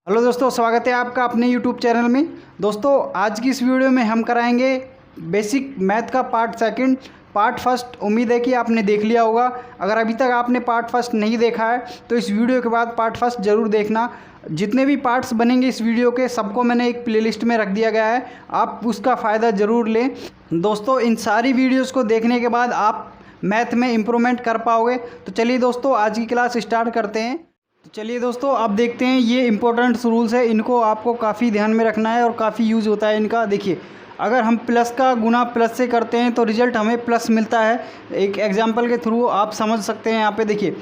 Hello दोस्तों, स्वागत है आपका अपने यूट्यूब चैनल में। दोस्तों, आज की इस वीडियो में हम कराएंगे बेसिक मैथ का पार्ट सेकंड। पार्ट फर्स्ट उम्मीद है कि आपने देख लिया होगा। अगर अभी तक आपने पार्ट फर्स्ट नहीं देखा है तो इस वीडियो के बाद पार्ट फर्स्ट ज़रूर देखना। जितने भी पार्ट्स बनेंगे इस वीडियो के सबको मैंने एक प्लेलिस्ट में रख दिया गया है, आप उसका फ़ायदा ज़रूर लें। दोस्तों, इन सारी वीडियोज़ को देखने के बाद आप मैथ में इम्प्रूवमेंट कर पाओगे। तो चलिए दोस्तों, आज की क्लास स्टार्ट करते हैं। तो चलिए दोस्तों, आप देखते हैं ये इंपॉर्टेंट रूल्स है, इनको आपको काफ़ी ध्यान में रखना है और काफ़ी यूज़ होता है इनका। देखिए, अगर हम प्लस का गुना प्लस से करते हैं तो रिजल्ट हमें प्लस मिलता है। एक एग्जांपल के थ्रू आप समझ सकते हैं। यहाँ पे देखिए,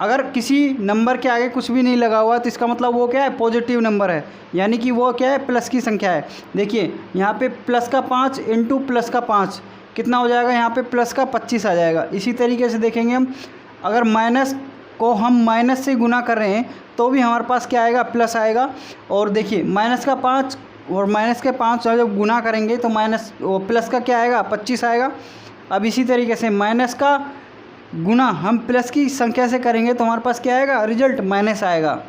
अगर किसी नंबर के आगे कुछ भी नहीं लगा हुआ तो इसका मतलब वो क्या है, पॉजिटिव नंबर है, यानी कि वो क्या है, प्लस की संख्या है। देखिए यहाँ पे प्लस का 5 इंटू प्लस का 5 कितना हो जाएगा, यहाँ पे प्लस का 25 आ जाएगा। इसी तरीके से देखेंगे हम, अगर माइनस को हम माइनस से गुना कर रहे हैं तो भी हमारे पास क्या आएगा, प्लस आएगा। और देखिए माइनस का 5 और माइनस के 5 जब गुना करेंगे तो माइनस प्लस का क्या आएगा, 25 आएगा। अब इसी तरीके से माइनस का गुना हम प्लस की संख्या से करेंगे तो हमारे पास क्या आएगा, रिजल्ट माइनस आएगा।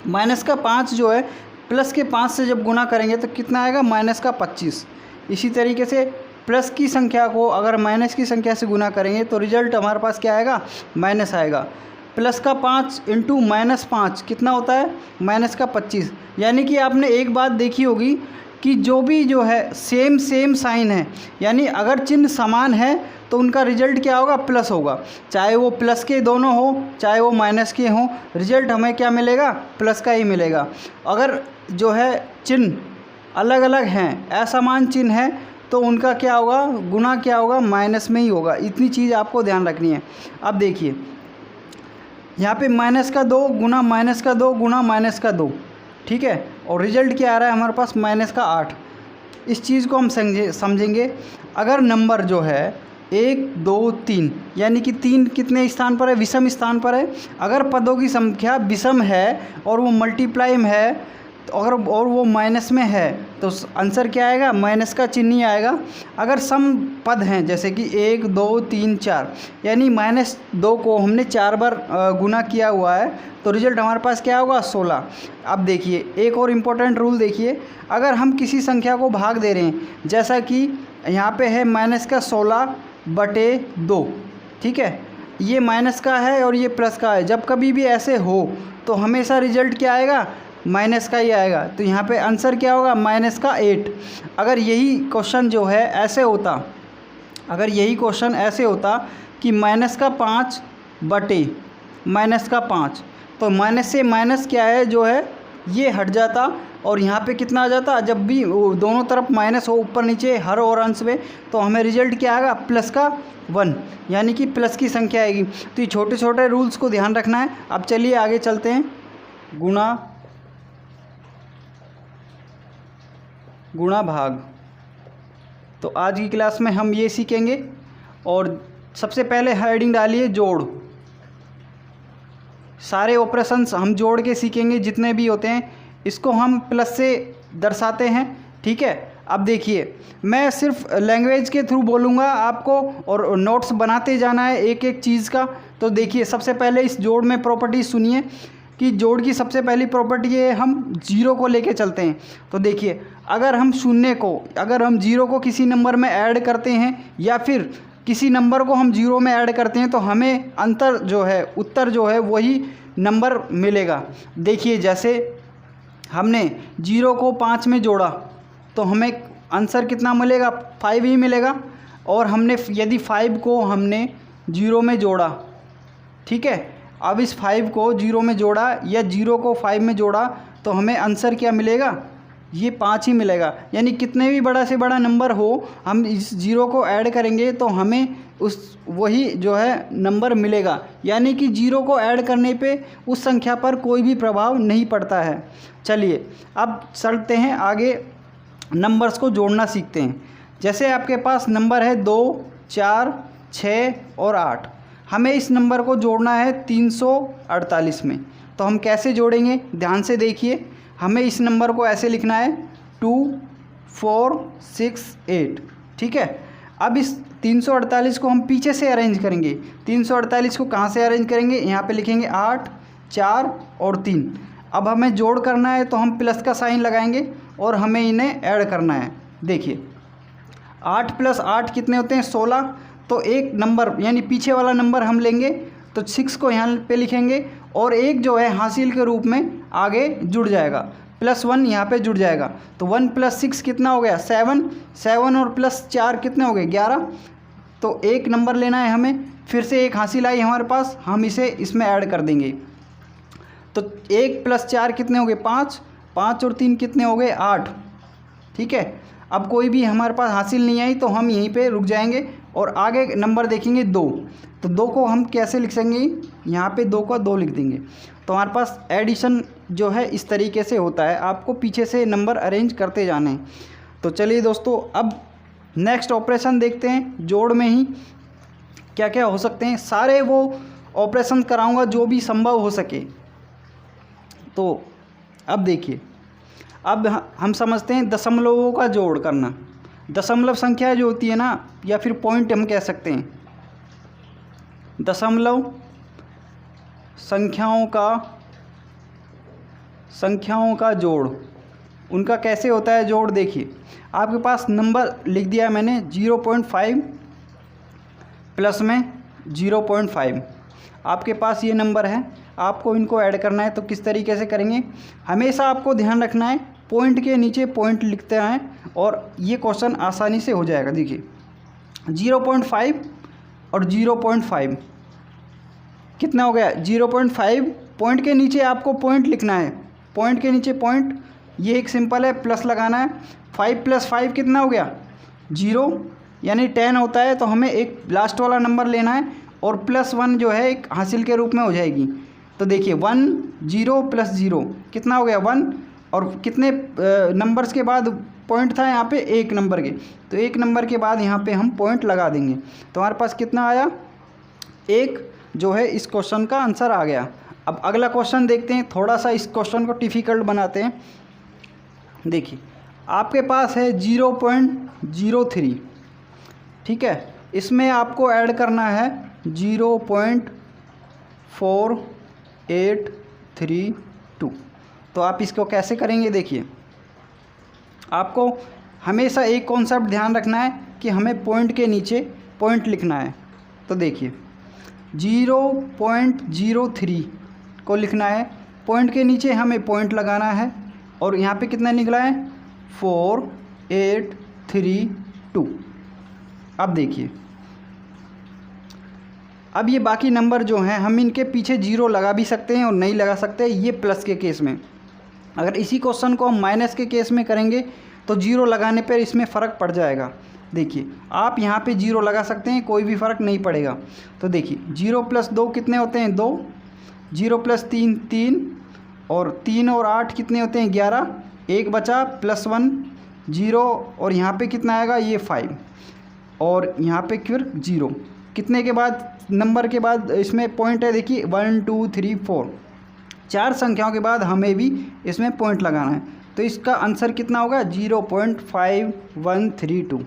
माइनस का 5 जो है प्लस के 5 से जब गुना करेंगे तो कितना आएगा, माइनस का 25। इसी तरीके से प्लस की संख्या को अगर माइनस की संख्या से गुना करेंगे तो रिजल्ट हमारे पास क्या आएगा, माइनस आएगा। प्लस का 5 इंटू माइनस 5 कितना होता है, माइनस का 25। यानी कि आपने एक बात देखी होगी कि जो है सेम साइन है, यानी अगर चिन्ह समान है तो उनका रिजल्ट क्या होगा, प्लस होगा। चाहे वो प्लस के दोनों हो चाहे वो माइनस के हों, रिजल्ट हमें क्या मिलेगा, प्लस का ही मिलेगा। अगर जो है चिन्ह अलग अलग हैं, असमान चिन्ह है, तो उनका क्या होगा, गुना क्या होगा, माइनस में ही होगा। इतनी चीज़ आपको ध्यान रखनी है। अब देखिए यहाँ पे माइनस का 2 गुना माइनस का 2 गुना माइनस का 2, ठीक है, और रिजल्ट क्या आ रहा है हमारे पास, माइनस का 8। इस चीज़ को हम समझेंगे। अगर नंबर जो है 1 2 3, यानी कि 3 कितने स्थान पर है, विषम स्थान पर है। अगर पदों की संख्या विषम है और वो मल्टीप्लाई में है तो अगर और वो माइनस में है तो आंसर क्या आएगा, माइनस का चिन्ह ही आएगा। अगर सम पद हैं जैसे कि 1 2 3 4, यानी -2 को हमने 4 बार गुना किया हुआ है तो रिजल्ट हमारे पास क्या होगा, 16। अब देखिए एक और इम्पोर्टेंट रूल देखिए, अगर हम किसी संख्या को भाग दे रहे हैं, जैसा कि यहाँ पे है -16/2, ठीक है, ये माइनस का है और ये प्लस का है। जब कभी भी ऐसे हो तो हमेशा रिजल्ट क्या आएगा, माइनस का ही आएगा। तो यहाँ पे आंसर क्या होगा, माइनस का 8। अगर यही क्वेश्चन जो है ऐसे होता, अगर यही क्वेश्चन ऐसे होता कि माइनस का 5 बटे माइनस का 5, तो माइनस से माइनस क्या है जो है ये हट जाता और यहाँ पे कितना आ जाता। जब भी दोनों तरफ माइनस हो, ऊपर नीचे हर और अंश में, तो हमें रिजल्ट क्या आएगा, प्लस का 1, यानी कि प्लस की संख्या आएगी। तो ये छोटे छोटे रूल्स को ध्यान रखना है। अब चलिए आगे चलते हैं। गुणा भाग, तो आज की क्लास में हम ये सीखेंगे। और सबसे पहले हेडिंग डालिए जोड़। सारे ऑपरेशंस हम जोड़ के सीखेंगे, जितने भी होते हैं इसको हम प्लस से दर्शाते हैं, ठीक है। अब देखिए मैं सिर्फ लैंग्वेज के थ्रू बोलूँगा आपको और नोट्स बनाते जाना है एक एक चीज़ का। तो देखिए सबसे पहले इस जोड़ में प्रॉपर्टी सुनिए कि जोड़ की सबसे पहली प्रॉपर्टी है, हम जीरो को लेके चलते हैं। तो देखिए अगर हम शून्य को, अगर हम जीरो को किसी नंबर में ऐड करते हैं या फिर किसी नंबर को हम जीरो में ऐड करते हैं तो हमें अंतर जो है, उत्तर जो है वही नंबर मिलेगा। देखिए जैसे हमने 0 को 5 में जोड़ा तो हमें आंसर कितना मिलेगा, 5 ही मिलेगा। और हमने यदि 5 को हमने 0 में जोड़ा, ठीक है, अब इस 5 को 0 में जोड़ा या 0 को 5 में जोड़ा तो हमें आंसर क्या मिलेगा, ये 5 ही मिलेगा। यानी कितने भी बड़ा से बड़ा नंबर हो, हम इस 0 को ऐड करेंगे तो हमें उस वही जो है नंबर मिलेगा। यानी कि 0 को ऐड करने पे उस संख्या पर कोई भी प्रभाव नहीं पड़ता है। चलिए अब चलते हैं आगे, नंबर्स को जोड़ना सीखते हैं। जैसे आपके पास नंबर है 2 4 6 और 8, हमें इस नंबर को जोड़ना है 348 में। तो हम कैसे जोड़ेंगे, ध्यान से देखिए। हमें इस नंबर को ऐसे लिखना है 2 4 6 8, ठीक है। अब इस 348 को हम पीछे से अरेंज करेंगे। 348 को कहाँ से अरेंज करेंगे, यहाँ पे लिखेंगे 8 4 और 3। अब हमें जोड़ करना है तो हम प्लस का साइन लगाएंगे और हमें इन्हें ऐड करना है। देखिए 8 + 8 कितने होते हैं 16। तो एक नंबर यानी पीछे वाला नंबर हम लेंगे तो 6 को यहाँ पे लिखेंगे और एक जो है हासिल के रूप में आगे जुड़ जाएगा, +1 यहाँ पे जुड़ जाएगा। तो 1 + 6 कितना हो गया 7, 7 और +4 कितने हो गए 11। तो एक नंबर लेना है हमें, फिर से एक हासिल आई हमारे पास, हम इसे इसमें ऐड कर देंगे। तो 1 + 4 कितने हो गए 5, 5 और 3 कितने हो गए 8। ठीक है, अब कोई भी हमारे पास हासिल नहीं आई तो हम यहीं पे रुक जाएंगे और आगे नंबर देखेंगे 2। तो 2 को हम कैसे लिख सकेंगे, यहाँ पे 2 का 2 लिख देंगे। तो हमारे पास एडिशन जो है इस तरीके से होता है, आपको पीछे से नंबर अरेंज करते जाने हैं। तो चलिए दोस्तों अब नेक्स्ट ऑपरेशन देखते हैं, जोड़ में ही क्या क्या हो सकते हैं। सारे वो ऑपरेशन कराऊंगा जो भी संभव हो सके। तो अब देखिए, अब हम समझते हैं दशमलवों का जोड़ करना। दशमलव संख्या जो होती है ना, या फिर पॉइंट हम कह सकते हैं, दशमलव संख्याओं का जोड़, उनका कैसे होता है जोड़। देखिए आपके पास नंबर लिख दिया मैंने 0.5 प्लस में 0.5, आपके पास ये नंबर है, आपको इनको ऐड करना है। तो किस तरीके से करेंगे, हमेशा आपको ध्यान रखना है पॉइंट के नीचे पॉइंट लिखते हैं और ये क्वेश्चन आसानी से हो जाएगा। देखिए 0.5 और 0.5 कितना हो गया 0.5, पॉइंट के नीचे आपको पॉइंट लिखना है, पॉइंट के नीचे पॉइंट, ये एक सिंपल है, प्लस लगाना है। 5 + 5 कितना हो गया 0, यानी 10 होता है। तो हमें एक लास्ट वाला नंबर लेना है और +1 जो है एक हासिल के रूप में हो जाएगी। तो देखिए 1 0 + 0 कितना हो गया 1, और कितने नंबर्स के बाद पॉइंट था यहाँ पे, एक नंबर के। तो एक नंबर के बाद यहाँ पे हम पॉइंट लगा देंगे। तो हमारे पास कितना आया, एक जो है इस क्वेश्चन का आंसर आ गया। अब अगला क्वेश्चन देखते हैं, थोड़ा सा इस क्वेश्चन को डिफ़िकल्ट बनाते हैं। देखिए आपके पास है 0.03, ठीक है, इसमें आपको ऐड करना है 0.4832। तो आप इसको कैसे करेंगे, देखिए आपको हमेशा एक कॉन्सेप्ट ध्यान रखना है कि हमें पॉइंट के नीचे पॉइंट लिखना है। तो देखिए 0.03 को लिखना है, पॉइंट के नीचे हमें पॉइंट लगाना है और यहाँ पे कितना निकला है 4832। अब देखिए, अब ये बाकी नंबर जो हैं हम इनके पीछे 0 लगा भी सकते हैं और नहीं लगा सकते, ये प्लस के केस में। अगर इसी क्वेश्चन को हम माइनस के केस में करेंगे तो 0 लगाने पर इसमें फ़र्क पड़ जाएगा। देखिए आप यहाँ पे 0 लगा सकते हैं, कोई भी फ़र्क नहीं पड़ेगा। तो देखिए 0 + 2 कितने होते हैं 2, 0 + 3 3, और 3 और 8 कितने होते हैं 11, एक बचा +1 0, और यहाँ पे कितना आएगा ये 5, और यहाँ पे फिर 0, कितने के बाद नंबर के बाद इसमें पॉइंट है, देखिए 1 2 3 4, 4 संख्याओं के बाद हमें भी इसमें पॉइंट लगाना है। तो इसका आंसर कितना होगा 0.5132,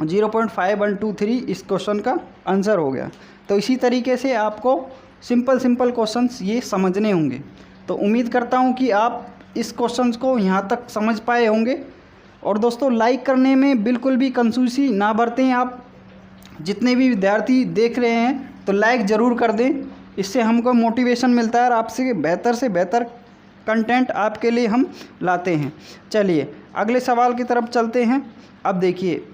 0.5123 इस क्वेश्चन का आंसर हो गया। तो इसी तरीके से आपको सिंपल क्वेश्चंस ये समझने होंगे। तो उम्मीद करता हूँ कि आप इस क्वेश्चंस को यहाँ तक समझ पाए होंगे। और दोस्तों लाइक करने में बिल्कुल भी कंजूसी ना बरतें। आप जितने भी विद्यार्थी देख रहे हैं तो लाइक ज़रूर कर दें, इससे हमको मोटिवेशन मिलता है और आपसे बेहतर कंटेंट आपके लिए हम लाते हैं। चलिए अगले सवाल की तरफ चलते हैं। अब देखिए,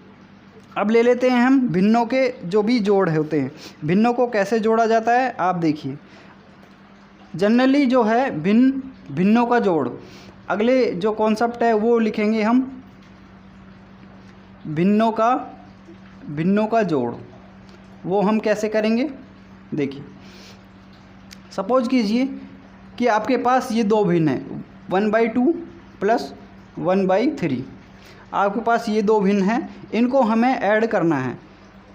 अब ले लेते हैं हम भिन्नों के जो भी जोड़ होते हैं, भिन्नों को कैसे जोड़ा जाता है। आप देखिए जनरली जो है भिन्नों का जोड़, अगले जो कॉन्सेप्ट है वो लिखेंगे हम भिन्नों का जोड़। वो हम कैसे करेंगे, देखिए सपोज कीजिए कि आपके पास ये दो भिन्न हैं 1/2 + 1/3, आपके पास ये दो भिन्न हैं, इनको हमें ऐड करना है।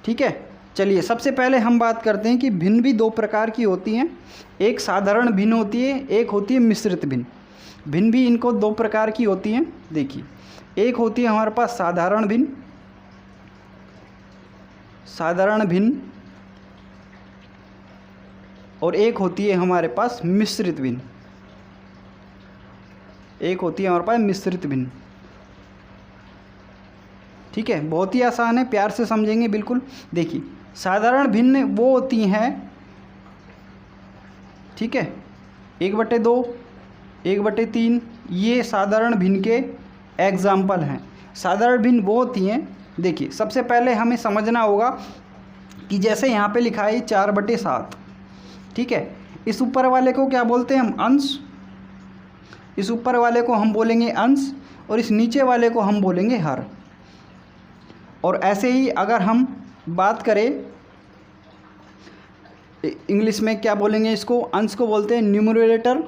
ठीक है, चलिए सबसे पहले हम बात करते हैं कि भिन्न भी दो प्रकार की होती हैं, एक साधारण भिन्न होती है, एक होती है मिश्रित भिन्न। भिन्न भी इनको दो प्रकार की होती हैं। देखिए एक होती है हमारे पास साधारण भिन्न और एक होती है हमारे पास मिश्रित भिन्न। एक होती है हमारे पास मिश्रित भिन्न। ठीक है, बहुत ही आसान है, प्यार से समझेंगे बिल्कुल। देखिए साधारण भिन्न वो होती हैं, ठीक है, 1/2, 1/3, ये साधारण भिन्न के एग्जाम्पल हैं। साधारण भिन्न वो होती हैं, देखिए सबसे पहले हमें समझना होगा कि जैसे यहाँ पे लिखा है 4/7, ठीक है, इस ऊपर वाले को क्या बोलते हैं हम, अंश। इस ऊपर वाले को हम बोलेंगे अंश और इस नीचे वाले को हम बोलेंगे हर। और ऐसे ही अगर हम बात करें इंग्लिश में क्या बोलेंगे, इसको अंश को बोलते हैं न्यूमरेटर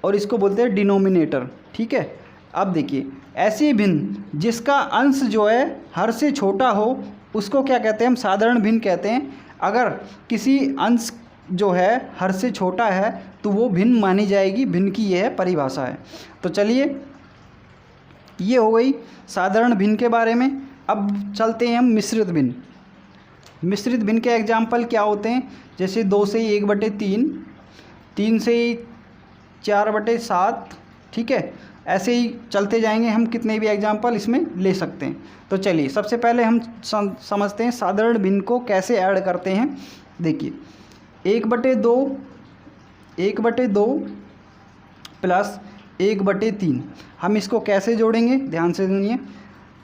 और इसको बोलते हैं डिनोमिनेटर। ठीक है, अब देखिए ऐसे भिन्न जिसका अंश जो है हर से छोटा हो उसको क्या कहते हैं हम, साधारण भिन्न कहते हैं। अगर किसी अंश जो है हर से छोटा है तो वो भिन्न मानी जाएगी, भिन्न की यह परिभाषा है। तो चलिए ये हो गई साधारण भिन्न के बारे में। अब चलते हैं हम मिश्रित भिन्न। मिश्रित भिन्न के एग्जाम्पल क्या होते हैं, जैसे 2 से 1/3, 3 से 4/7, ठीक है, ऐसे ही चलते जाएंगे हम, कितने भी एग्जाम्पल इसमें ले सकते हैं। तो चलिए सबसे पहले हम समझते हैं साधारण भिन्न को कैसे ऐड करते हैं। देखिए 1/2 प्लस 1/3, हम इसको कैसे जोड़ेंगे, ध्यान से सुनिए।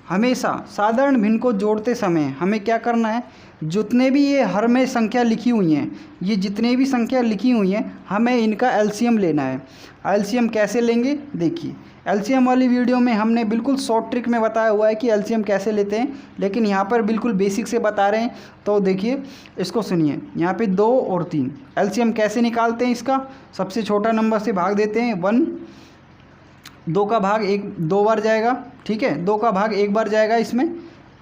हमेशा साधारण भिन्न को जोड़ते समय हमें क्या करना है, जितने भी ये हर में संख्या लिखी हुई हैं, ये जितने भी संख्या लिखी हुई हैं हमें इनका एलसीएम लेना है। एलसीएम कैसे लेंगे, देखिए एलसीएम वाली वीडियो में हमने बिल्कुल शॉर्ट ट्रिक में बताया हुआ है कि एलसीएम कैसे लेते हैं, लेकिन यहाँ पर बिल्कुल बेसिक से बता रहे हैं। तो देखिए इसको सुनिए, यहाँ पे 2 और 3, एलसीएम कैसे निकालते हैं इसका, सबसे छोटा नंबर से भाग देते हैं 1, 2 का भाग 2 बार जाएगा, ठीक है, 2 का भाग 1 बार जाएगा इसमें,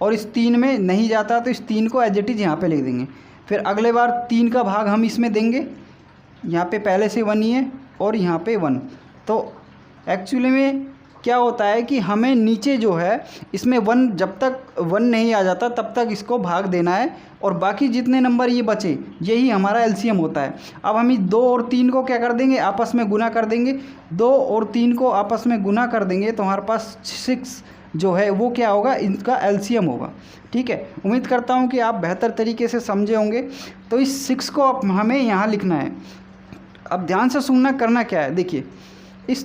और इस 3 में नहीं जाता तो इस 3 को एज इट इज़ यहाँ पर लिख देंगे। फिर अगले बार 3 का भाग हम इसमें देंगे, यहाँ पे पहले से 1 ही है और यहाँ पे 1। तो एक्चुअली में क्या होता है कि हमें नीचे जो है इसमें 1, जब तक 1 नहीं आ जाता तब तक इसको भाग देना है, और बाकी जितने नंबर ये बचे यही हमारा एलसीएम होता है। अब हम 2 और 3 को क्या कर देंगे, आपस में गुना कर देंगे। 2 और 3 को आपस में गुना कर देंगे तो हमारे पास 6 जो है वो क्या होगा, इनका एलसीएम होगा। ठीक है, उम्मीद करता हूँ कि आप बेहतर तरीके से समझे होंगे। तो इस 6 को अब हमें यहाँ लिखना है। अब ध्यान से सुनना, करना क्या है, देखिए इस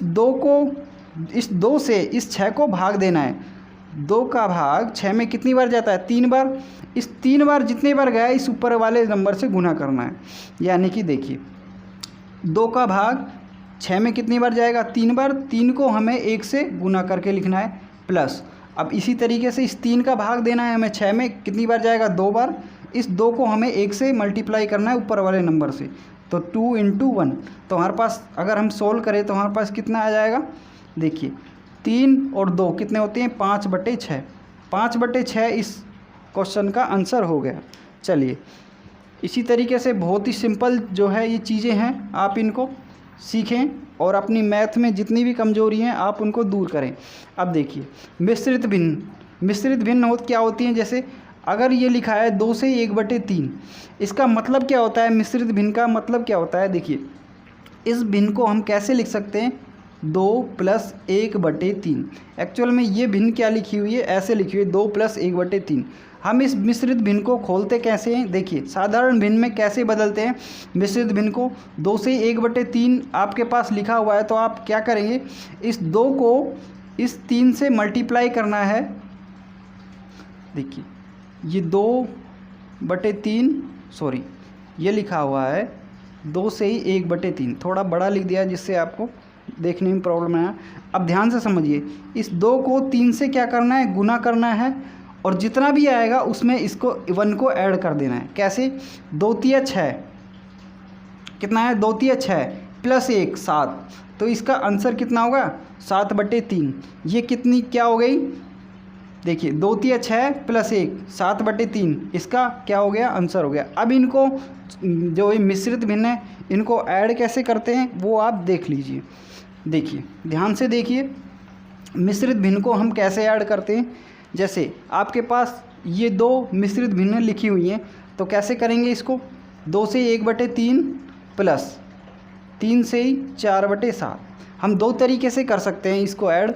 2 से इस 6 को भाग देना है। 2 का भाग 6 में कितनी बार जाता है, 3 बार। इस 3 बार जितने बार गया इस ऊपर वाले नंबर से गुना करना है। यानी कि देखिए 2 का भाग 6 में कितनी बार जाएगा, 3 बार। 3 को हमें 1 से गुना करके लिखना है, प्लस अब इसी तरीके से इस 3 का भाग देना है हमें 6 में कितनी बार जाएगा, 2 बार। इस 2 को हमें 1 से मल्टीप्लाई करना है ऊपर वाले नंबर से, तो 2 × 1। तो हमारे पास अगर हम सोल्व करें तो हमारे पास कितना आ जाएगा, देखिए 3 और 2 कितने होते हैं, 5/6। 5/6 इस क्वेश्चन का आंसर हो गया। चलिए इसी तरीके से बहुत ही सिंपल जो है ये चीज़ें हैं, आप इनको सीखें और अपनी मैथ में जितनी भी कमजोरी हैं आप उनको दूर करें। अब देखिए मिश्रित भिन्न क्या होती हैं, जैसे अगर ये लिखा है 2 से 1/3, इसका मतलब क्या होता है, मिश्रित भिन्न का मतलब क्या होता है। देखिए इस भिन्न को हम कैसे लिख सकते हैं, 2 + 1/3। एक्चुअल में ये भिन्न क्या लिखी हुई है, ऐसे लिखी हुई है 2 + 1/3। हम इस मिश्रित भिन्न को खोलते कैसे हैं, देखिए साधारण भिन्न में कैसे बदलते हैं मिश्रित भिन्न को। 2 से 1/3 आपके पास लिखा हुआ है तो आप क्या करेंगे, इस 2 को इस 3 से मल्टीप्लाई करना है। देखिए ये 2/3, सॉरी ये लिखा हुआ है 2 से ही 1/3, थोड़ा बड़ा लिख दिया जिससे आपको देखने में प्रॉब्लम आया। अब ध्यान से समझिए, इस 2 को 3 से क्या करना है, गुना करना है, और जितना भी आएगा उसमें इसको 1 को ऐड कर देना है। कैसे, 2 × 6 कितना है, 2 × 6 + 1 7, तो इसका आंसर कितना होगा, 7/3। ये कितनी क्या हो गई, देखिए 2 × 6 + 1 7/3, इसका क्या हो गया, आंसर हो गया। अब इनको जो ये मिश्रित भिन्न है इनको ऐड कैसे करते हैं वो आप देख लीजिए। देखिए ध्यान से देखिए, मिश्रित भिन्न को हम कैसे ऐड करते हैं। जैसे आपके पास ये 2 मिश्रित भिन्न लिखी हुई हैं तो कैसे करेंगे इसको, 2 से 1/3 प्लस 3 से 4/7। हम दो तरीके से कर सकते हैं इसको ऐड।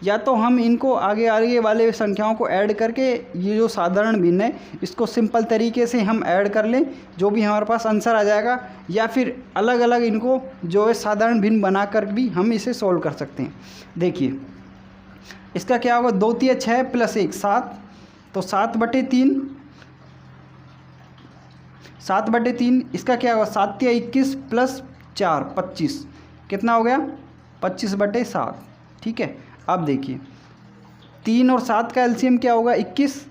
या तो हम इनको आगे आगे वाले संख्याओं को ऐड करके ये जो साधारण भिन्न है इसको सिंपल तरीके से हम ऐड कर लें, जो भी हमारे पास आंसर आ जाएगा, या फिर अलग अलग इनको जो है साधारण भिन्न बना कर भी हम इसे सोल्व कर सकते हैं। देखिए इसका क्या होगा, 2 तिया 6 प्लस 1 7, तो 7/3, 7/3। इसका क्या होगा, 7 तिया 21 प्लस 4 25, कितना हो गया 25/7। ठीक है, अब देखिए 3 और 7 का एलसीएम क्या होगा 21,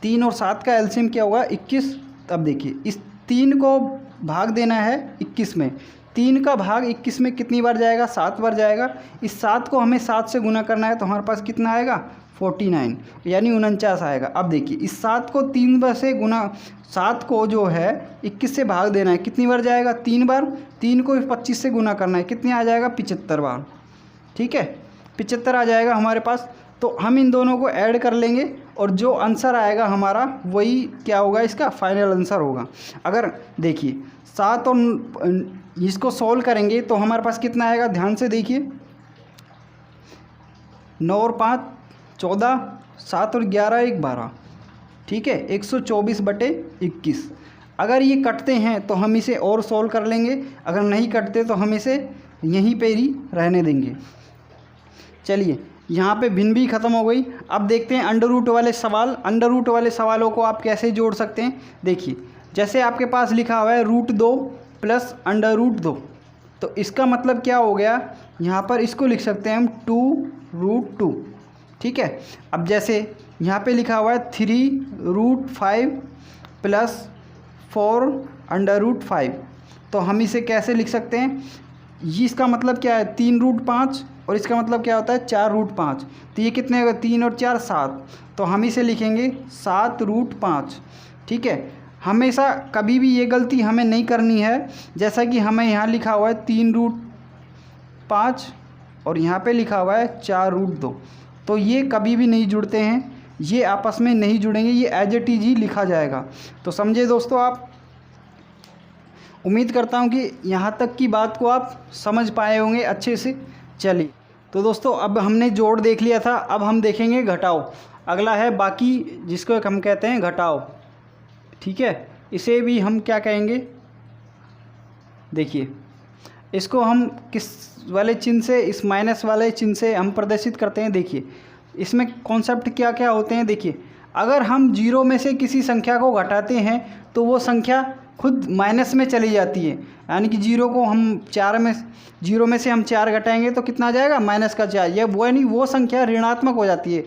3 और 7 का एलसीएम क्या होगा 21। अब देखिए इस 3 को भाग देना है 21 में, 3 का भाग 21 में कितनी बार जाएगा, 7 बार जाएगा। इस 7 को हमें 7 से गुना करना है तो हमारे पास कितना आएगा 49, यानी 49 आएगा। अब देखिए इस 7 को 3 बार से गुना, 7 को जो है 21 से भाग देना है, कितनी बार जाएगा 3 बार। 3 को 25 से गुना करना है, कितनी आ जाएगा 75 बार। ठीक है, 75 आ जाएगा हमारे पास। तो हम इन दोनों को ऐड कर लेंगे और जो आंसर आएगा हमारा वही क्या होगा, इसका फाइनल आंसर होगा। अगर देखिए 7 और इसको सॉल्व करेंगे तो हमारे पास कितना आएगा, ध्यान से देखिए, 9 और 5 14, 7 और 11 1 12। ठीक है, 124/21। अगर ये कटते हैं तो हम इसे और सॉल्व कर लेंगे, अगर नहीं कटते तो हम इसे यहीं पे ही रहने देंगे। चलिए यहाँ पे भिन्न भी ख़त्म हो गई। अब देखते हैं अंडर रूट वाले सवाल। अंडर रूट वाले सवालों को आप कैसे जोड़ सकते हैं। देखिए जैसे आपके पास लिखा हुआ है √2 प्लस √2, तो इसका मतलब क्या हो गया, यहाँ पर इसको लिख सकते हैं हम 2√2। ठीक है, अब जैसे यहाँ पे लिखा हुआ है 3√5 प्लस 4√5, तो हम इसे कैसे लिख सकते हैं, ये इसका मतलब क्या है 3√5 और इसका मतलब क्या होता है 4√5, तो ये कितने होगा 3 और 4 7, तो हम इसे लिखेंगे 7√5। ठीक है, हमेशा कभी भी ये गलती हमें नहीं करनी है, जैसा कि हमें यहाँ लिखा हुआ है 3√5 और यहाँ पे लिखा हुआ है 4√2, तो ये कभी भी नहीं जुड़ते हैं, ये आपस में नहीं जुड़ेंगे, ये एज इट इज ही लिखा जाएगा। तो समझे दोस्तों आप। उम्मीद करता हूँ कि यहाँ तक की बात को आप समझ पाए होंगे अच्छे से। चलिए तो दोस्तों अब हमने जोड़ देख लिया था, अब हम देखेंगे घटाओ। अगला है बाकी, जिसको हम कहते हैं घटाओ। ठीक है, इसे भी हम क्या कहेंगे, देखिए इसको हम किस वाले चिन्ह से, इस माइनस वाले चिन्ह से हम प्रदर्शित करते हैं। देखिए इसमें कॉन्सेप्ट क्या क्या होते हैं। देखिए अगर हम 0 में से किसी संख्या को घटाते हैं तो वो संख्या खुद माइनस में चली जाती है, यानी कि 0 को हम 0 में से हम 4 घटाएंगे तो कितना आ जाएगा -4, ये वो नहीं, वो संख्या ऋणात्मक हो जाती है।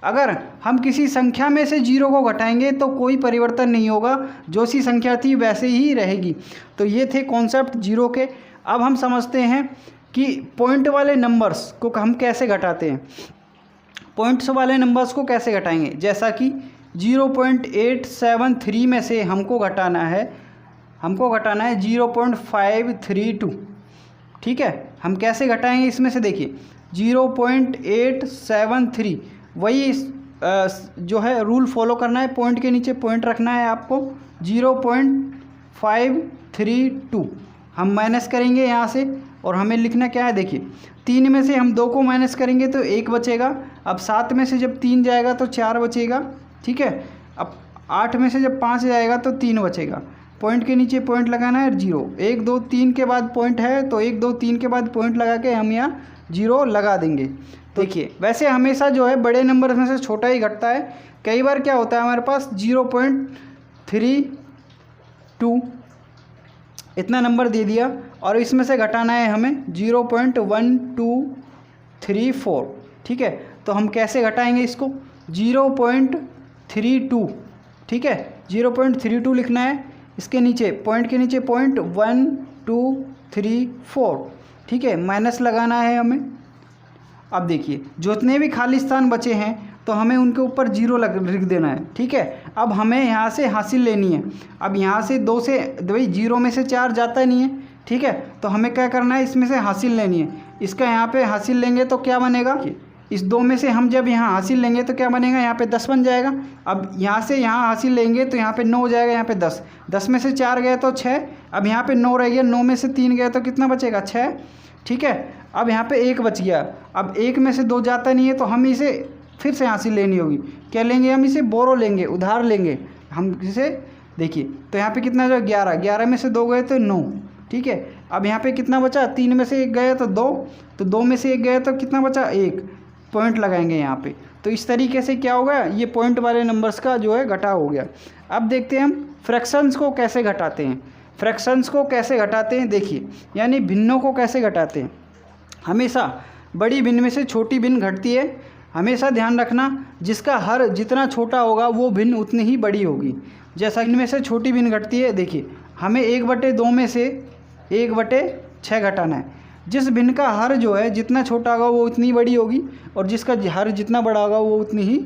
अगर हम किसी संख्या में से 0 को घटाएंगे तो कोई परिवर्तन नहीं होगा, जो सी संख्या थी वैसे ही रहेगी। तो ये थे कॉन्सेप्ट 0 के। अब हम समझते हैं कि पॉइंट वाले नंबर्स को हम कैसे घटाते हैं। पॉइंट्स वाले नंबर्स को कैसे घटाएंगे, जैसा कि 0.873 में से हमको घटाना है 0.532। ठीक है, हम कैसे घटाएंगे इसमें से, देखिए 0.873, वही जो है रूल फॉलो करना है, पॉइंट के नीचे पॉइंट रखना है आपको। 0.532 हम माइनस करेंगे यहाँ से, और हमें लिखना क्या है, देखिए 3 में से हम 2 को माइनस करेंगे तो 1 बचेगा। अब 7 में से जब 3 जाएगा तो 4 बचेगा। ठीक है, अब 8 में से जब 5 जाएगा तो 3 बचेगा। पॉइंट के नीचे पॉइंट लगाना है 0, 1 2 3 के बाद पॉइंट है तो 1 2 3 के बाद पॉइंट लगा के हम यहाँ 0 लगा देंगे। तो देखिए वैसे हमेशा जो है बड़े नंबर में से छोटा ही घटता है। कई बार क्या होता है हमारे पास 0.32 इतना नंबर दे दिया और इसमें से घटाना है हमें 0.1234। ठीक है, तो हम कैसे घटाएंगे इसको, 0.32। ठीक है, 0.32 लिखना है, इसके नीचे पॉइंट के नीचे पॉइंट 1 2 3 4। ठीक है, माइनस लगाना है हमें। अब देखिए जितने भी खाली स्थान बचे हैं तो हमें उनके ऊपर 0 लिख देना है। ठीक है, अब हमें यहाँ से हासिल लेनी है। अब यहाँ से 2 से भाई 0 में से 4 जाता नहीं है। ठीक है, तो हमें क्या करना है, इसमें से हासिल लेनी है। इसका यहाँ पे हासिल लेंगे तो क्या बनेगा, इस 2 में से हम जब यहाँ हासिल लेंगे तो क्या बनेगा, यहाँ पे 10 बन जाएगा। अब यहाँ से यहाँ हासिल लेंगे तो यहाँ पे 9 हो जाएगा, यहाँ पे 10, 10 में से 4 गए तो 6, अब यहाँ पे 9 रह गया, 9 में से 3 गए तो कितना बचेगा, 6। ठीक है, अब यहाँ पे 1 बच गया। अब 1 में से 2 जाता नहीं है तो हम इसे फिर से हासिल लेनी होगी। क्या लेंगे, हम इसे बोरो लेंगे, उधार लेंगे हम इसे। देखिए तो यहाँ पे कितना जो 11, 11 में से 2 गए तो 9। ठीक है, अब यहाँ पे कितना बचा, 3 में से 1 गए तो 2, तो 2 में से 1 गए तो कितना बचा, 1 पॉइंट लगाएंगे यहाँ पे। तो इस तरीके से क्या होगा, ये पॉइंट वाले नंबर्स का जो है घटाव हो गया। अब देखते हैं हम फ्रैक्शंस को कैसे घटाते हैं। फ्रैक्शंस को कैसे घटाते हैं, देखिए, यानी भिन्नों को कैसे घटाते हैं। हमेशा बड़ी भिन्न में से छोटी भिन्न घटती है। हमेशा ध्यान रखना, जिसका हर जितना छोटा होगा वो भिन्न उतनी ही बड़ी होगी। जैसा इनमें से छोटी भिन्न घटती है, देखिए हमें 1/2 में से 1/6 घटाना है। जिस भिन्न का हर जो है जितना छोटा होगा वो उतनी बड़ी होगी, और जिसका हर जितना बड़ा होगा वो उतनी ही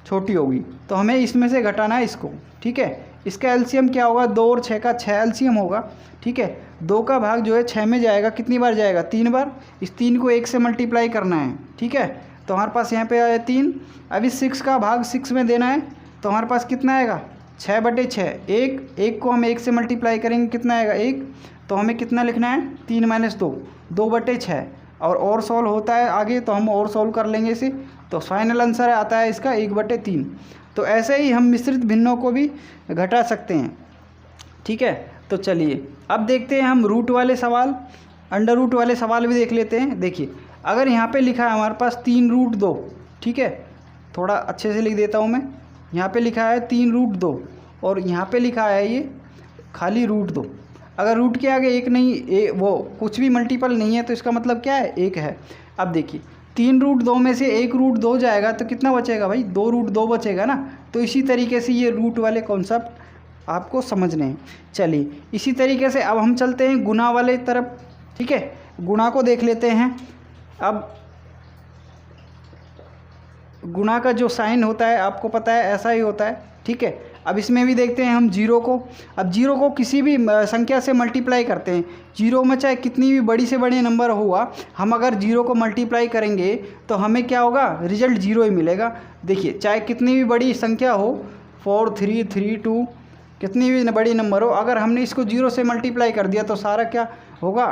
छोटी होगी। तो हमें इसमें से घटाना है इसको। ठीक है, इसका एलसीएम क्या होगा, 2 और 6 का 6 एलसीएम होगा। ठीक है, 2 का भाग जो है 6 में जाएगा, कितनी बार जाएगा, 3 बार। इस 3 को 1 से मल्टीप्लाई करना है। ठीक है, तो हमारे पास यहाँ पे आया 3। अब इस 6 का भाग 6 में देना है, तो हमारे पास कितना आएगा, 6/6। 1 को हम 1 से मल्टीप्लाई करेंगे, कितना आएगा, 1। तो हमें कितना लिखना है, 3 - 2, 2/6। और सॉल्व होता है आगे, तो हम और सॉल्व कर लेंगे इसे। तो फाइनल आंसर आता है इसका 1/3। तो ऐसे ही हम मिश्रित भिन्नों को भी घटा सकते हैं। ठीक है, तो चलिए अब देखते हैं हम रूट वाले सवाल, अंडर रूट वाले सवाल भी देख लेते हैं। देखिए अगर यहाँ पे लिखा है हमारे पास 3√2, ठीक है, थोड़ा अच्छे से लिख देता हूँ मैं। यहाँ पे लिखा है 3√2 और यहाँ पे लिखा है ये खाली √2। अगर रूट के आगे 1 नहीं, वो कुछ भी मल्टीपल नहीं है, तो इसका मतलब क्या है, 1 है। अब देखिए 3√2 में से 1√2 जाएगा तो कितना बचेगा भाई, 2√2 बचेगा ना। तो इसी तरीके से ये रूट वाले कॉन्सेप्ट आपको समझने हैं। चलिए इसी तरीके से अब हम चलते हैं गुणा वाले तरफ। ठीक है, गुणा को देख लेते हैं। अब गुणा का जो साइन होता है आपको पता है ऐसा ही होता है। ठीक है, अब इसमें भी देखते हैं हम 0 को। अब 0 को किसी भी संख्या से मल्टीप्लाई करते हैं। 0 में चाहे कितनी भी बड़ी से बड़ी नंबर हुआ, हम अगर 0 को मल्टीप्लाई करेंगे तो हमें क्या होगा, रिजल्ट 0 ही मिलेगा। देखिए चाहे कितनी भी बड़ी संख्या हो, 4, 3, 3, 2, कितनी भी बड़ी नंबर हो, अगर हमने इसको 0 से मल्टीप्लाई कर दिया तो सारा क्या होगा,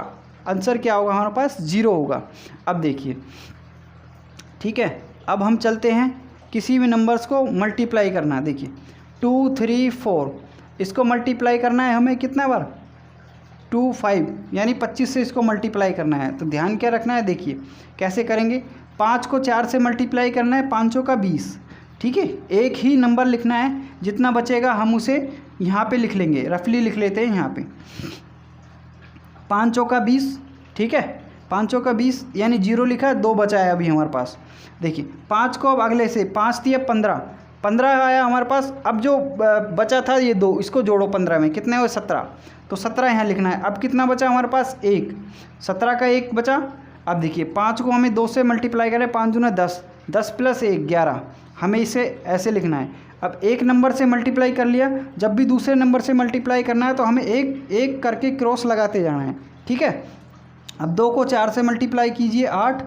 आंसर क्या होगा हमारे पास, 0 होगा। अब देखिए, ठीक है, अब हम चलते हैं किसी भी नंबर्स को मल्टीप्लाई करना। देखिए 2, 3, 4 इसको मल्टीप्लाई करना है हमें कितना बार, 2, 5 यानी 25 से इसको मल्टीप्लाई करना है। तो ध्यान क्या रखना है, देखिए कैसे करेंगे। 5 को 4 से मल्टीप्लाई करना है, 5 का 20। ठीक है, एक ही नंबर लिखना है, जितना बचेगा हम उसे यहाँ पे लिख लेंगे, रफली लिख लेते हैं यहाँ पे। 5 का 20, ठीक है, 5 का 20 यानी 0 लिखा है, 2 बचा है अभी हमारे पास। देखिए 5 को अब अगले से 5 दिया 15, 15 आया हमारे पास। अब जो बचा था ये 2, इसको जोड़ो 15 में, कितने हुए 17, तो 17 यहाँ लिखना है। अब कितना बचा हमारे पास, 1, 17 का 1 बचा। अब देखिए 5 को हमें 2 से मल्टीप्लाई करें, 5 दूना 10, 10 + 1 11, हमें इसे ऐसे लिखना है। अब एक नंबर से मल्टीप्लाई कर लिया, जब भी दूसरे नंबर से मल्टीप्लाई करना है तो हमें एक एक करके क्रॉस लगाते जाना है। ठीक है, अब 2 को 4 से मल्टीप्लाई कीजिए 8,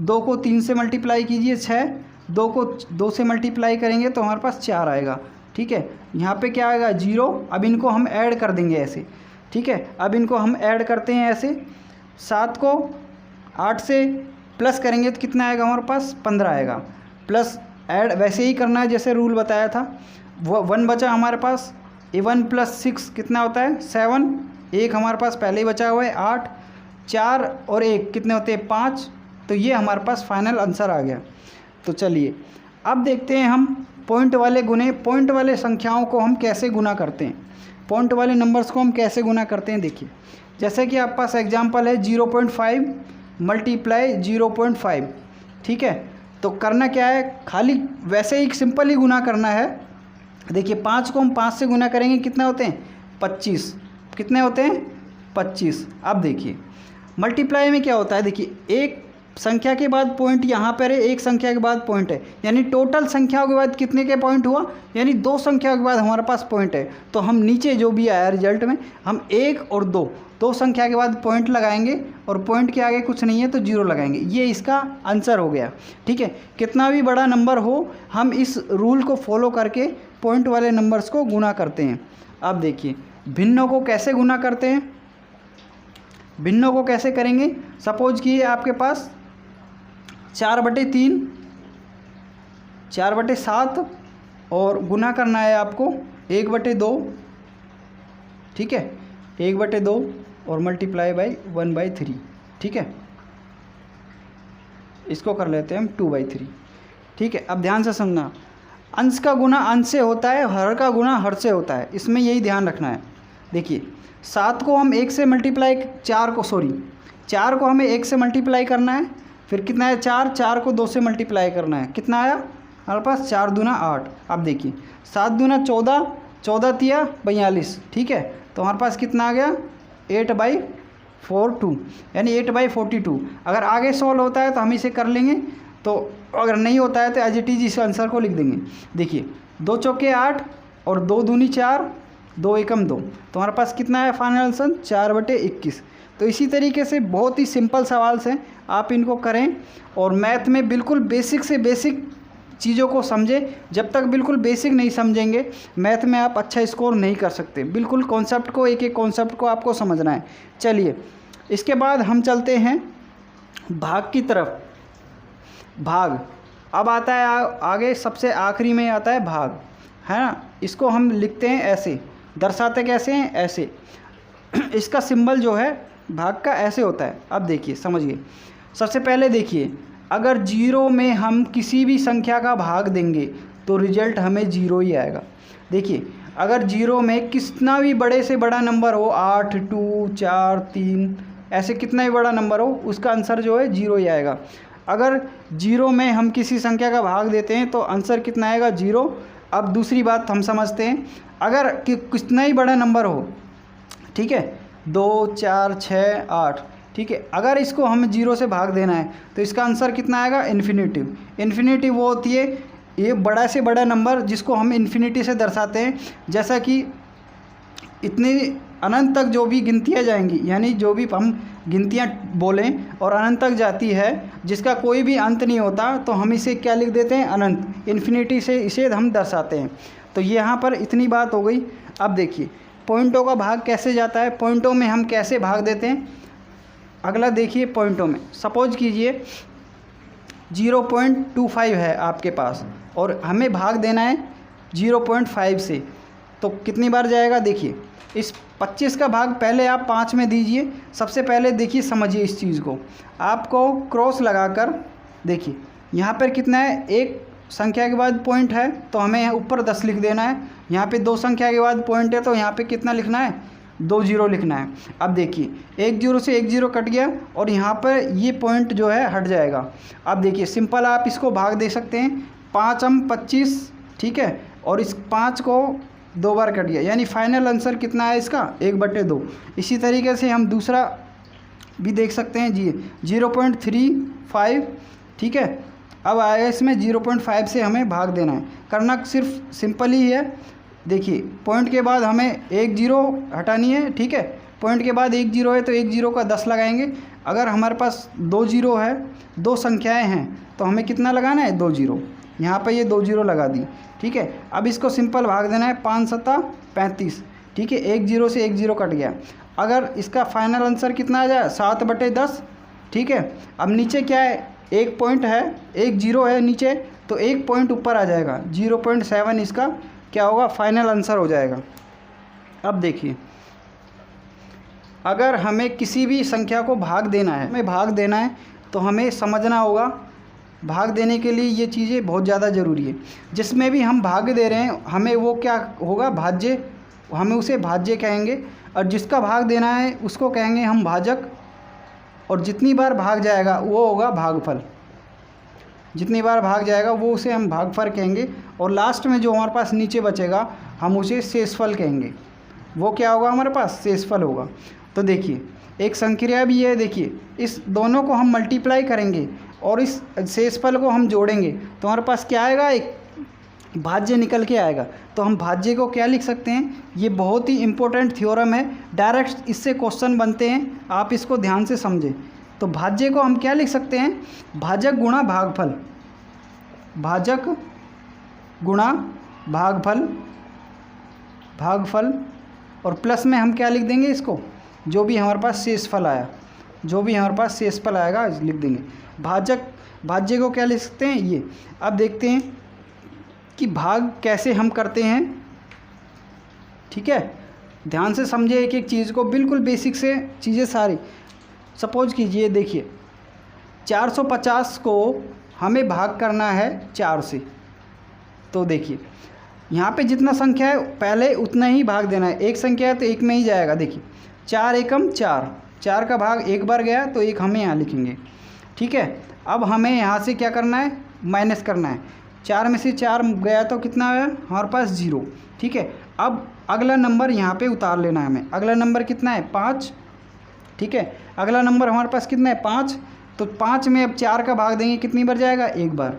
2 को 3 से मल्टीप्लाई कीजिए 6, 2 को 2 से मल्टीप्लाई करेंगे तो हमारे पास 4 आएगा। ठीक है, यहाँ पे क्या आएगा, 0। अब इनको हम ऐड कर देंगे ऐसे। ठीक है, अब इनको हम ऐड करते हैं ऐसे। 7 को 8 से प्लस करेंगे तो कितना आएगा हमारे पास, 15 आएगा। प्लस ऐड वैसे ही करना है जैसे रूल बताया था। वो 1 बचा हमारे पास, 1 + 6 कितना होता है, 7। 1 हमारे पास पहले ही बचा हुआ है, 8, 4 और 1 कितने होते हैं, 5। तो ये हमारे पास फाइनल आंसर आ गया। तो चलिए अब देखते हैं हम पॉइंट वाले गुणे, पॉइंट वाले संख्याओं को हम कैसे गुना करते हैं, पॉइंट वाले नंबर्स को हम कैसे गुना करते हैं। देखिए जैसे कि आपके पास एग्जांपल है 0.5 × 0.5। ठीक है, तो करना क्या है, खाली वैसे ही सिंपल ही गुना करना है। देखिए 5 को हम 5 से गुना करेंगे, कितने होते हैं, 25। कितने होते हैं, 25। अब देखिए मल्टीप्लाई में क्या होता है, देखिए एक संख्या के बाद पॉइंट यहाँ पर है, एक संख्या के बाद पॉइंट है, यानी टोटल संख्याओं के बाद कितने के पॉइंट हुआ, यानी 2 संख्या के बाद हमारे पास पॉइंट है। तो हम नीचे जो भी आया रिजल्ट में, हम 1 और 2 दो संख्या के बाद पॉइंट लगाएंगे और पॉइंट के आगे कुछ नहीं है तो जीरो लगाएंगे। ये इसका आंसर हो गया। ठीक है, कितना भी बड़ा नंबर हो हम इस रूल को फॉलो करके पॉइंट वाले नंबर्स को गुना करते हैं। अब देखिए भिन्नों को कैसे गुना करते हैं। भिन्नों को कैसे करेंगे, सपोज कि आपके पास 4/3 4/7 और गुना करना है आपको 1/2। ठीक है, 1/2 और मल्टीप्लाई बाई 1/3। ठीक है, इसको कर लेते हैं हम 2/3। ठीक है, अब ध्यान से समझना, अंश का गुना अंश से होता है, हर का गुना हर से होता है, इसमें यही ध्यान रखना है। देखिए 7 को हम 1 से मल्टीप्लाई 4 को हमें 1 से मल्टीप्लाई करना है, फिर कितना है 4 को 2 से मल्टीप्लाई करना है, कितना आया हमारे पास 4 दूना 8। अब देखिए 7 दूना 14, 14 तिया 42। ठीक है, तो हमारे पास कितना आ गया 8/42 यानी 8/42। अगर आगे सॉल्व होता है तो हम इसे कर लेंगे, तो अगर नहीं होता है तो एज इट इज इस आंसर को लिख देंगे। देखिए 2 चौके 8 और 2 दूनी 4, 2 एकम 2, तो हमारे पास कितना है फाइनल आंसर 4/21। तो इसी तरीके से बहुत ही सिंपल सवाल से आप इनको करें और मैथ में बिल्कुल बेसिक से बेसिक चीज़ों को समझें। जब तक बिल्कुल बेसिक नहीं समझेंगे मैथ में आप अच्छा स्कोर नहीं कर सकते। बिल्कुल कॉन्सेप्ट को, एक एक कॉन्सेप्ट को आपको समझना है। चलिए इसके बाद हम चलते हैं भाग की तरफ। भाग अब आता है आगे, सबसे आखिरी में आता है भाग, है ना। इसको हम लिखते हैं ऐसे, दर्शाते कैसे हैं ऐसे। इसका सिंबल जो है भाग का ऐसे होता है। अब देखिए समझिए, सबसे पहले देखिए अगर 0 में हम किसी भी संख्या का भाग देंगे तो रिजल्ट हमें 0 ही आएगा। देखिए अगर 0 में कितना भी बड़े से बड़ा नंबर हो, 8, 2, 4, 3, ऐसे कितना भी बड़ा नंबर हो, उसका आंसर जो है 0 ही आएगा। अगर 0 में हम किसी संख्या का भाग देते हैं तो आंसर कितना आएगा 0। अब दूसरी बात हम समझते हैं, अगर कितना ही बड़ा नंबर हो, ठीक है 2, 4, 6, 8, ठीक है, अगर इसको हमें 0 से भाग देना है तो इसका आंसर कितना आएगा इन्फिनिटिव। इन्फिनिटिव वो होती है ये बड़ा से बड़ा नंबर जिसको हम इन्फिनिटी से दर्शाते हैं। जैसा कि इतनी अनंत तक जो भी गिनतियाँ जाएंगी, यानी जो भी हम गिनतियाँ बोलें और अनंत तक जाती है जिसका कोई भी अंत नहीं होता, तो हम इसे क्या लिख देते हैं अनंत। इन्फिनिटी से इसे हम दर्शाते हैं। तो यहाँ पर इतनी बात हो गई। अब देखिए पॉइंटों का भाग कैसे जाता है, पॉइंटों में हम कैसे भाग देते हैं। अगला देखिए पॉइंटों में, सपोज कीजिए 0.25 है आपके पास और हमें भाग देना है 0.5 से, तो कितनी बार जाएगा। देखिए इस 25 का भाग पहले आप 5 में दीजिए। सबसे पहले देखिए समझिए इस चीज़ को, आपको क्रॉस लगाकर देखिए यहाँ पर कितना है, एक संख्या के बाद पॉइंट है तो हमें यहाँ ऊपर 10 लिख देना है। यहाँ पे 2 संख्या के बाद पॉइंट है तो यहाँ पे कितना लिखना है 2 0 लिखना है। अब देखिए 1 0 से 1 0 कट गया और यहाँ पर ये पॉइंट जो है हट जाएगा। अब देखिए सिंपल आप इसको भाग दे सकते हैं, 5 हम 25, ठीक है, और इस 5 को 2 बार कट गया, यानी फाइनल आंसर कितना है इसका 1/2। इसी तरीके से हम दूसरा भी देख सकते हैं जी 0.35, ठीक है। अब आया इसमें 0.5 से हमें भाग देना है, करना सिर्फ सिंपल ही है। देखिए पॉइंट के बाद हमें 1 0 हटानी है, ठीक है, पॉइंट के बाद 1 0 है तो 1 0 का 10 लगाएंगे। अगर हमारे पास 2 0 है, 2 संख्याएं हैं तो हमें कितना लगाना है 2 0, यहाँ पर ये 2 0 लगा दी, ठीक है। अब इसको सिंपल भाग देना है 5 7 35, ठीक है, 1 0 से 1 0 कट गया। अगर इसका फाइनल आंसर कितना आ जाए 7/10, ठीक है। अब नीचे क्या है, एक पॉइंट है, 1 0 है नीचे, तो एक पॉइंट ऊपर आ जाएगा 0.7, इसका क्या होगा फाइनल आंसर हो जाएगा। अब देखिए अगर हमें किसी भी संख्या को भाग देना है, तो हमें समझना होगा भाग देने के लिए ये चीज़ें बहुत ज़्यादा ज़रूरी है। जिसमें भी हम भाग दे रहे हैं हमें वो क्या होगा भाज्य, हमें उसे भाज्य कहेंगे, और जिसका भाग देना है उसको कहेंगे हम भाजक, और जितनी बार भाग जाएगा वो होगा भागफल। जितनी बार भाग जाएगा वो उसे हम भागफल कहेंगे, और लास्ट में जो हमारे पास नीचे बचेगा हम उसे शेषफल कहेंगे। वो क्या होगा हमारे पास शेषफल होगा। तो देखिए एक संक्रिया भी है, देखिए इस दोनों को हम मल्टीप्लाई करेंगे और इस शेषफल को हम जोड़ेंगे तो हमारे पास क्या आएगा, एक भाज्य निकल के आएगा। तो हम भाज्य को क्या लिख सकते हैं, ये बहुत ही इंपॉर्टेंट थ्योरम है, डायरेक्ट इससे क्वेश्चन बनते हैं, आप इसको ध्यान से समझें। तो भाज्य को हम क्या लिख सकते हैं, भाजक गुणा भागफल, भाजक गुणा भागफल, भागफल, और प्लस में हम क्या लिख देंगे इसको, जो भी हमारे पास शेषफल आया, जो भी हमारे पास शेषफल आएगा लिख देंगे। भाज्य को क्या लिख सकते हैं, ये। अब देखते हैं कि भाग कैसे हम करते हैं, ठीक है। ध्यान से समझिए एक एक चीज़ को, बिल्कुल बेसिक से चीज़ें सारी। सपोज कीजिए, देखिए 450 को हमें भाग करना है 4 से। तो देखिए यहाँ पे जितना संख्या है पहले उतना ही भाग देना है। एक संख्या है तो एक में ही जाएगा। देखिए 4 एकम 4, 4 का भाग एक बार गया तो एक हमें यहाँ लिखेंगे, ठीक है। अब हमें यहाँ से क्या करना है, माइनस करना है। 4 में से 4 गया तो कितना आया हमारे पास 0, ठीक है। अब अगला नंबर यहाँ पे उतार लेना है हमें। अगला नंबर कितना है 5, ठीक है। अगला नंबर हमारे पास कितना है 5। तो 5 में अब 4 का भाग देंगे, कितनी बार जाएगा, एक बार,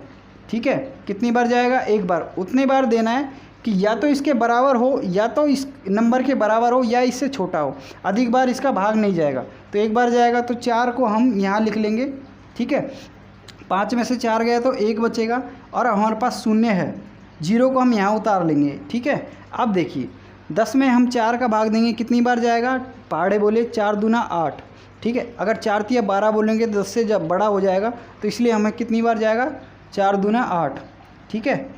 ठीक है। कितनी बार जाएगा, एक बार। उतने बार देना है कि या तो इसके बराबर हो, या तो इस नंबर के बराबर हो, या इससे छोटा हो। अधिक बार इसका भाग नहीं जाएगा। तो एक बार जाएगा तो 4 को हम यहाँ लिख लेंगे, ठीक है। 5 में से 4 गया तो 1 बचेगा, और हमारे पास 0 है, 0 को हम यहाँ उतार लेंगे, ठीक है। अब देखिए 10 में हम 4 का भाग देंगे, कितनी बार जाएगा, पहाड़े बोले 4 दूना 8, ठीक है। अगर 4 तिया 12 बोलेंगे तो 10 से जब बड़ा हो जाएगा, तो इसलिए हमें कितनी बार जाएगा, 4 दूना 8, ठीक है।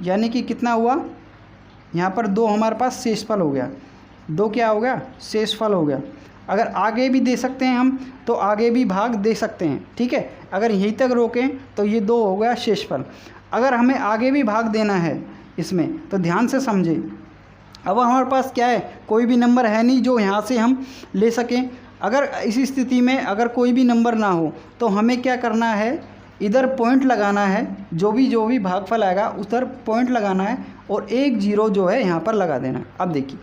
यानी कि कितना हुआ, यहाँ पर 2 हमारे पास शेषफल हो गया, 2 क्या हो गया, शेषफल हो गया। अगर आगे भी दे सकते हैं हम तो आगे भी भाग दे सकते हैं, ठीक है। अगर यहीं तक रोकें तो ये 2 हो गया शेषफल। अगर हमें आगे भी भाग देना है इसमें तो ध्यान से समझें। अब हमारे पास क्या है, कोई भी नंबर है नहीं जो यहाँ से हम ले सकें। अगर इस स्थिति में अगर कोई भी नंबर ना हो तो हमें क्या करना है, इधर पॉइंट लगाना है, जो भी भागफल आएगा उधर पॉइंट लगाना है, और 1 0 जो है यहाँ पर लगा देना है। अब देखिए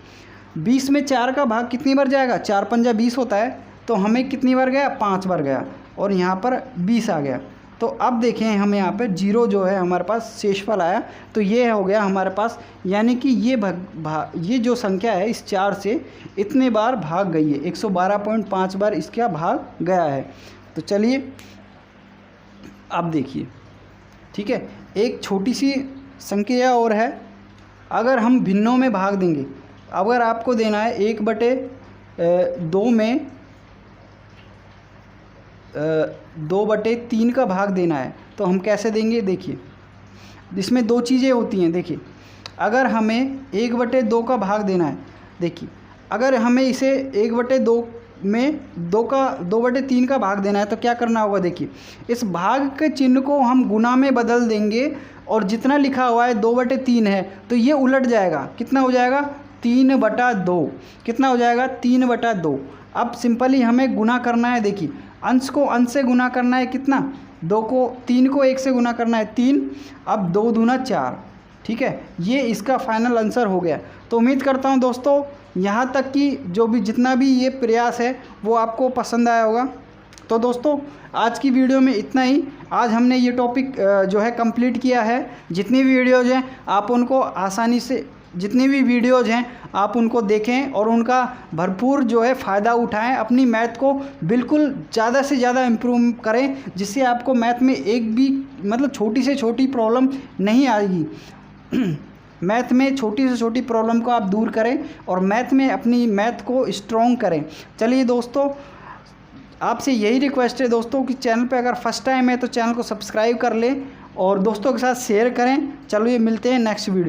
20 में 4 का भाग कितनी बार जाएगा, 4 पंजा 20 होता है, तो हमें कितनी बार गया, 5 बार गया, और यहाँ पर 20 आ गया। तो अब देखें हम यहाँ पे 0 जो है हमारे पास शेषफल आया, तो ये हो गया हमारे पास, यानी कि ये जो संख्या है इस 4 से इतने बार भाग गई है, 112.5 बार इसका भाग गया है। तो चलिए अब देखिए, ठीक है। एक छोटी सी संख्या और है, अगर हम भिन्नों में भाग देंगे, अगर आपको देना है 1/2 में 2/3 का भाग देना है, तो हम कैसे देंगे, देखिए इसमें 2 चीज़ें होती हैं। देखिए अगर हमें 1/2 का भाग देना है, देखिए अगर हमें इसे 1/2 में 2/3 का भाग देना है तो क्या करना होगा, देखिए इस भाग के चिन्ह को हम गुना में बदल देंगे, और जितना लिखा हुआ है 2/3 है तो ये उलट जाएगा, कितना हो जाएगा, 3/2, कितना हो जाएगा, 3/2। अब सिंपली हमें गुना करना है, देखिए अंश को अंश से गुना करना है, कितना, 3 को 1 से गुना करना है 3, अब 2 दूना 4, ठीक है। ये इसका फाइनल आंसर हो गया। तो उम्मीद करता हूँ दोस्तों यहाँ तक कि जितना भी ये प्रयास है वो आपको पसंद आया होगा। तो दोस्तों आज की वीडियो में इतना ही। आज हमने ये टॉपिक जो है कंप्लीट किया है। जितनी भी वीडियोज़ हैं आप उनको आसानी से, जितनी भी वीडियोज़ हैं आप उनको देखें और उनका भरपूर जो है फ़ायदा उठाएं। अपनी मैथ को बिल्कुल ज़्यादा से ज़्यादा इम्प्रूव करें, जिससे आपको मैथ में एक भी मतलब छोटी से छोटी प्रॉब्लम नहीं आएगी। मैथ में छोटी से छोटी प्रॉब्लम को आप दूर करें और मैथ में अपनी मैथ को स्ट्रॉन्ग करें। चलिए दोस्तों, आपसे यही रिक्वेस्ट है दोस्तों कि चैनल पे अगर फर्स्ट टाइम है तो चैनल को सब्सक्राइब कर लें और दोस्तों के साथ शेयर करें। चलिए मिलते हैं नेक्स्ट वीडियो।